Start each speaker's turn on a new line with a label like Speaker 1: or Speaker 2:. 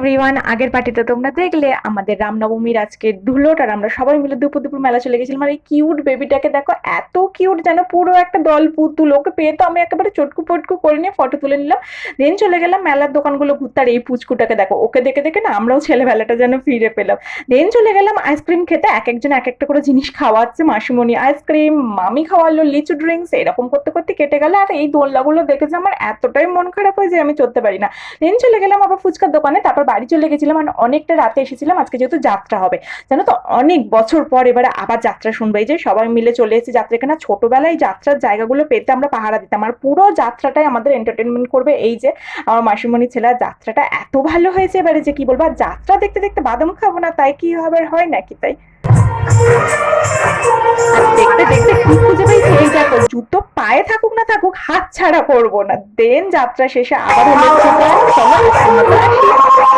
Speaker 1: Everyone, আগের পার্টিতে তোমরা দেখলে আমাদের রামনবমীর আজকের ধুলোট, আর আমরা সবাই মিলে দুপুর দুপুর মেলা চলে গেছিলাম। আর এই কিউট বেবিটাকে দেখো, এত কিউট যেন পুরো একটা দল পুতুল। ওকে পেয়ে তো আমি একেবারে চটকু পটকু করে নিয়ে ফটো তুলে নিলাম। দেন চলে গেলাম মেলার দোকানগুলো ঘুরতে। আর এই পুচকুটাকে দেখো, ওকে দেখে দেখে না আমরাও ছেলেবেলাটা যেন ফিরে পেলাম। দেন চলে গেলাম আইসক্রিম খেতে। এক একজন এক একটা করে জিনিস খাওয়াচ্ছে, মাসিমণি আইসক্রিম, মামি খাওয়ালো লিচু ড্রিঙ্কস, এরকম করতে করতে কেটে গেল। আর এই দোলনাগুলো দেখে যে আমার এতটাই মন খারাপ হয় যে আমি চলতে পারি না। দেন চলে গেলাম আবার ফুচকার দোকানে, তারপর বাড়ি চলে গেছিলাম। আর অনেকটা রাতে এসেছিলাম, আজকে যেহেতু যাত্রা হবে, জানো তো অনেক বছর পর এবারে আবার যাত্রা শুনবো। এই যে সবাই মিলে চলে এসেছি যাত্রা এখানে। ছোটবেলায় যাত্রার জায়গাগুলো পেতে আমরা পাহারা দিতাম, আর পুরো যাত্রাটাই আমাদের এন্টারটেনমেন্ট করবে এই যে আমার মাসিমণি ছেলের। যাত্রাটা এত ভালো হয়েছে এবারে যে কি বলবো। আর যাত্রা দেখতে দেখতে বাদাম খাবো না তাই কি হবে, হয় নাকি তাই। আর দেখতে দেখতে কি খুঁজে পেয়েছি, এই দেখো, জুতো পায়ে থাকুক না থাকুক হাত ছাড়া করবো না। দেন যাত্রা শেষে আবার হলে চলো আজকের মতো আসি।